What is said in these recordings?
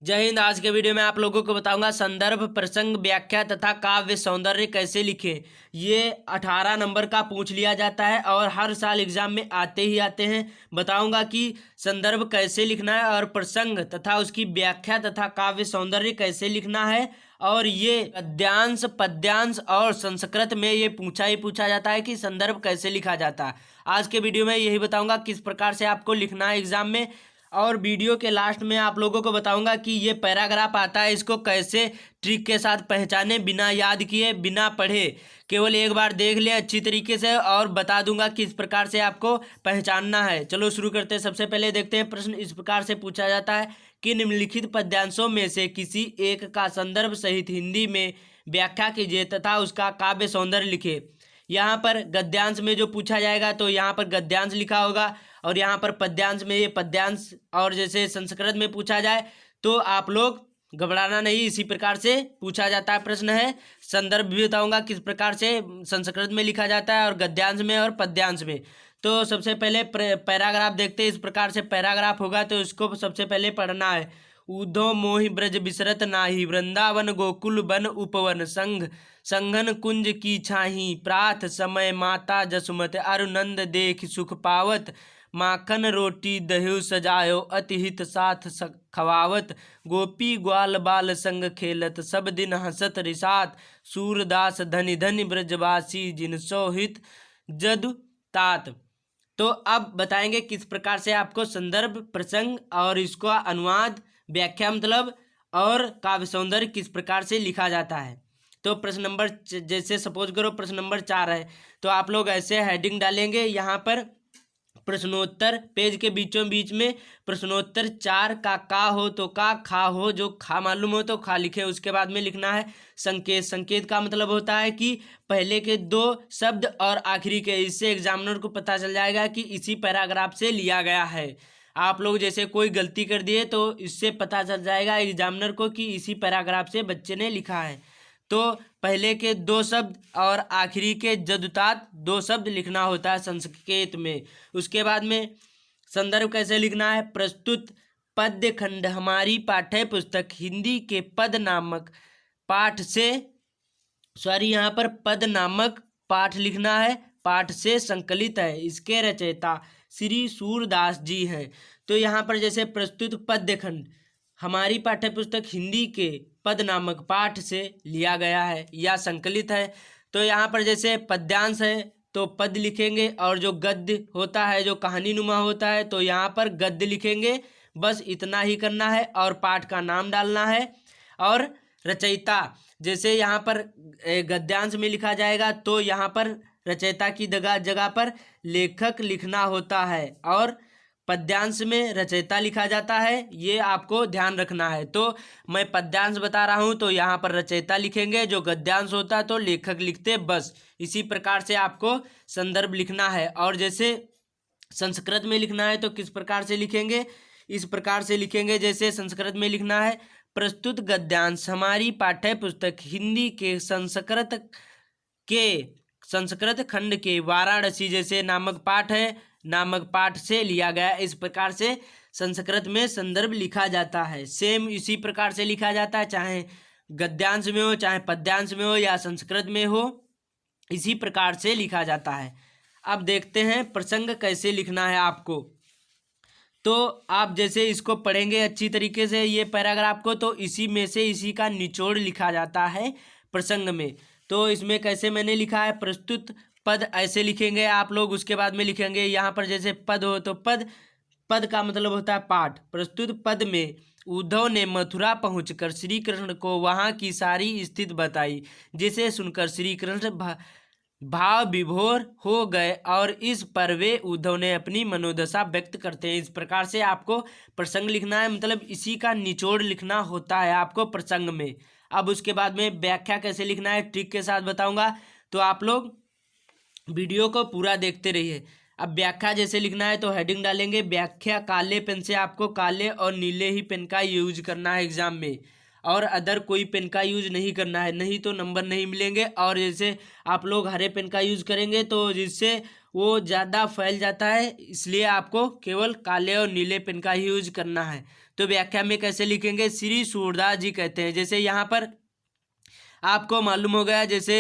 जय हिंद। आज के वीडियो में आप लोगों को बताऊंगा संदर्भ, प्रसंग, व्याख्या तथा काव्य सौंदर्य कैसे लिखें। ये 18 नंबर का पूछ लिया जाता है और हर साल एग्जाम में आते ही आते हैं। बताऊंगा कि संदर्भ कैसे लिखना है और प्रसंग तथा उसकी व्याख्या तथा काव्य सौंदर्य कैसे लिखना है। और ये गद्यांश, पद्यांश और संस्कृत में ये पूछा ही पूछा जाता है कि संदर्भ कैसे लिखा जाता है। आज के वीडियो में यही बताऊंगा किस प्रकार से आपको लिखना है एग्जाम में। और वीडियो के लास्ट में आप लोगों को बताऊंगा कि ये पैराग्राफ आता है, इसको कैसे ट्रिक के साथ पहचाने, बिना याद किए, बिना पढ़े, केवल एक बार देख ले अच्छी तरीके से, और बता दूंगा किस प्रकार से आपको पहचानना है। चलो शुरू करते हैं। सबसे पहले देखते हैं प्रश्न। इस प्रकार से पूछा जाता है कि निम्नलिखित पद्यांशों में से किसी एक का संदर्भ सहित हिंदी में व्याख्या कीजिए तथा उसका काव्य सौंदर्य लिखे। यहाँ पर गद्यांश में जो पूछा जाएगा तो यहाँ पर गद्यांश लिखा होगा, और यहाँ पर पद्यांश में ये पद्यांश, और जैसे संस्कृत में पूछा जाए तो आप लोग घबराना नहीं, इसी प्रकार से पूछा जाता है। प्रश्न है, संदर्भ भी बताऊंगा किस प्रकार से संस्कृत में लिखा जाता है और गद्यांश में और पद्यांश में। तो सबसे पहले पैराग्राफ देखते हैं। इस प्रकार से पैराग्राफ होगा तो इसको सबसे पहले पढ़ना है। ऊधो मोहि ब्रज बिसरत नाही, वृंदावन गोकुल बन उपवन, संघ संघन कुंज की छाही, प्राथ समय माता जसुमत, अरुनंद देख सुख पावत, माखन रोटी दह्यु सजायो, अति हित साथ खवावत, गोपी ग्वाल बाल संग खेलत, सब दिन हंसत रिसात, सूरदास धनि धनि ब्रजवासी, जिन सो हित जदु तात। तो अब बताएंगे किस प्रकार से आपको संदर्भ, प्रसंग और इसका अनुवाद, व्याख्या मतलब, और काव्य सौंदर्य किस प्रकार से लिखा जाता है। तो प्रश्न नंबर, जैसे सपोज करो प्रश्न नंबर 4 है, तो आप लोग ऐसे हेडिंग डालेंगे यहाँ पर प्रश्नोत्तर, पेज के बीचों बीच में प्रश्नोत्तर 4 का हो तो का, खा हो जो खा मालूम हो तो खा लिखे। उसके बाद में लिखना है संकेत। संकेत का मतलब होता है कि पहले के 2 शब्द और आखिरी के, इससे एग्जामिनर को पता चल जाएगा कि इसी पैराग्राफ से लिया गया है। आप लोग जैसे कोई गलती कर दिए तो इससे पता चल जाएगा एग्जामिनर को कि इसी पैराग्राफ से बच्चे ने लिखा है। तो पहले के 2 शब्द और आखिरी के जदुतात 2 शब्द लिखना होता है संकेत में। उसके बाद में संदर्भ कैसे लिखना है। प्रस्तुत पद्य खंड हमारी पाठ्य पुस्तक हिंदी के पद नामक पाठ से, यहाँ पर पद नामक पाठ लिखना है, पाठ से संकलित है। इसके रचयिता श्री सूरदास जी हैं। तो यहाँ पर जैसे प्रस्तुत पद्य खंड हमारी पाठ्य पुस्तक हिंदी के पद नामक पाठ से लिया गया है या संकलित है। तो यहाँ पर जैसे पद्यांश है तो पद लिखेंगे, और जो गद्य होता है, जो कहानी नुमा होता है, तो यहाँ पर गद्य लिखेंगे। बस इतना ही करना है, और पाठ का नाम डालना है। और रचयिता, जैसे यहाँ पर गद्यांश में लिखा जाएगा तो यहाँ पर रचयिता की जगह पर लेखक लिखना होता है, और पद्यांश में रचयिता लिखा जाता है। ये आपको ध्यान रखना है। तो मैं पद्यांश बता रहा हूँ तो यहाँ पर रचयिता लिखेंगे, जो गद्यांश होता है तो लेखक लिखते। बस इसी प्रकार से आपको संदर्भ लिखना है। और जैसे संस्कृत में लिखना है तो किस प्रकार से लिखेंगे, इस प्रकार से लिखेंगे। जैसे संस्कृत में लिखना है, प्रस्तुत गद्यांश हमारी पाठ्य पुस्तक हिंदी के संस्कृत खंड के वाराणसी जैसे नामक पाठ है, नामक पाठ से लिया गया। इस प्रकार से संस्कृत में संदर्भ लिखा जाता है। सेम इसी प्रकार से लिखा जाता है, चाहे गद्यांश में हो, चाहे पद्यांश में हो, या संस्कृत में हो, इसी प्रकार से लिखा जाता है। अब देखते हैं प्रसंग कैसे लिखना है आपको। तो आप जैसे इसको पढ़ेंगे अच्छी तरीके से ये पैराग्राफ को, तो इसी में से इसी का निचोड़ लिखा जाता है प्रसंग में। तो इसमें कैसे मैंने लिखा है, प्रस्तुत पद ऐसे लिखेंगे आप लोग। उसके बाद में लिखेंगे यहाँ पर जैसे पद हो तो पद का मतलब होता है पाठ। प्रस्तुत पद में उद्धव ने मथुरा पहुंचकर श्री कृष्ण को वहाँ की सारी स्थिति बताई, जिसे सुनकर श्री कृष्ण भाव विभोर हो गए, और इस पर वे उद्धव ने अपनी मनोदशा व्यक्त करते हैं। इस प्रकार से आपको प्रसंग लिखना है, मतलब इसी का निचोड़ लिखना होता है आपको प्रसंग में। अब उसके बाद में व्याख्या कैसे लिखना है ट्रिक के साथ बताऊंगा, तो आप लोग वीडियो को पूरा देखते रहिए। अब व्याख्या जैसे लिखना है तो हेडिंग डालेंगे व्याख्या। काले पेन से आपको काले और नीले ही पेन का यूज करना है एग्जाम में, और अदर कोई पेन का यूज नहीं करना है, नहीं तो नंबर नहीं मिलेंगे। और जैसे आप लोग हरे पेन का यूज करेंगे तो जिससे वो ज़्यादा फैल जाता है, इसलिए आपको केवल काले और नीले पेन का ही यूज करना है। तो व्याख्या में कैसे लिखेंगे, श्री सूरदास जी कहते हैं। जैसे यहाँ पर आपको मालूम हो गया, जैसे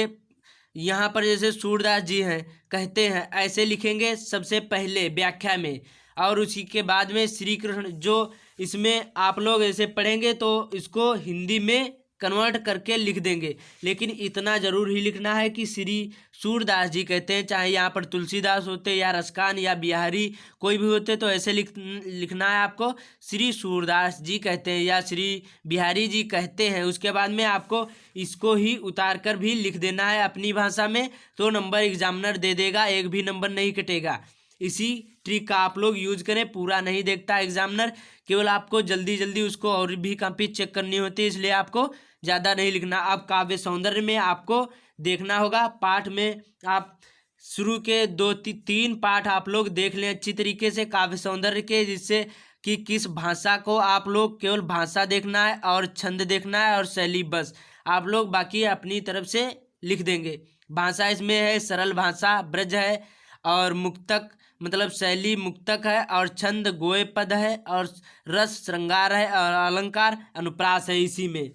यहाँ पर जैसे सूरदास जी हैं कहते हैं, ऐसे लिखेंगे सबसे पहले व्याख्या में, और उसी के बाद में श्री कृष्ण। जो इसमें आप लोग ऐसे पढ़ेंगे तो इसको हिंदी में कन्वर्ट करके लिख देंगे, लेकिन इतना जरूर ही लिखना है कि श्री सूरदास जी कहते हैं। चाहे यहाँ पर तुलसीदास होते या रसकान या बिहारी कोई भी होते तो ऐसे लिखना है आपको, श्री सूरदास जी कहते हैं या श्री बिहारी जी कहते हैं। उसके बाद में आपको इसको ही उतार कर भी लिख देना है अपनी भाषा में, तो नंबर एग्जामिनर दे देगा, एक भी नंबर नहीं कटेगा। इसी ट्रिक का आप लोग यूज करें, पूरा नहीं देखता एग्जामिनर, केवल आपको जल्दी जल्दी उसको और भी कॉपी चेक करनी होती है, इसलिए आपको ज़्यादा नहीं लिखना। अब काव्य सौंदर्य में आपको देखना होगा, पाठ में आप शुरू के 2-3 पाठ आप लोग देख लें अच्छी तरीके से काव्य सौंदर्य के, जिससे कि किस भाषा को आप लोग केवल भाषा देखना है और छंद देखना है और शैली, बस आप लोग बाकी अपनी तरफ से लिख देंगे। भाषा इसमें है सरल भाषा, ब्रज है, और मुक्तक मतलब शैली मुक्तक है, और छंद गोय पद है, और रस श्रृंगार है, और अलंकार अनुप्रास है। इसी में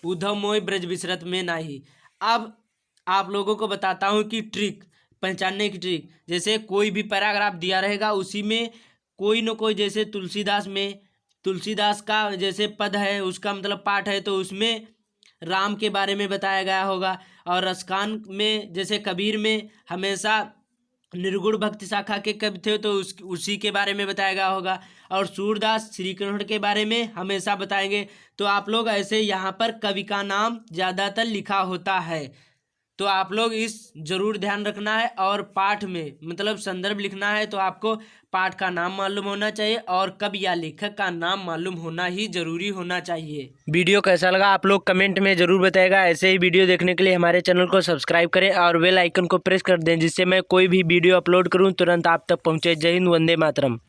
उद्धव मोय ब्रज विसरत में नाही। अब आप लोगों को बताता हूँ कि ट्रिक पहचानने की ट्रिक, जैसे कोई भी पैराग्राफ दिया रहेगा उसी में कोई न कोई, जैसे तुलसीदास में तुलसीदास का जैसे पद है, उसका मतलब पाठ है, तो उसमें राम के बारे में बताया गया होगा, और रसकान में जैसे कबीर में हमेशा निर्गुण भक्ति शाखा के कवि थे तो उसी के बारे में बताया गया होगा, और सूरदास श्री कृष्ण के बारे में हमेशा बताएंगे। तो आप लोग ऐसे यहाँ पर कवि का नाम ज़्यादातर लिखा होता है, तो आप लोग इस जरूर ध्यान रखना है। और पाठ में मतलब संदर्भ लिखना है तो आपको पाठ का नाम मालूम होना चाहिए और कवि या लेखक का नाम मालूम होना ही जरूरी होना चाहिए। वीडियो कैसा लगा आप लोग कमेंट में जरूर बताएगा। ऐसे ही वीडियो देखने के लिए हमारे चैनल को सब्सक्राइब करें और बेल आइकन को प्रेस कर दें, जिससे मैं कोई भी वीडियो अपलोड करूं तुरंत आप तक पहुंचे। जय हिंद, वंदे मातरम।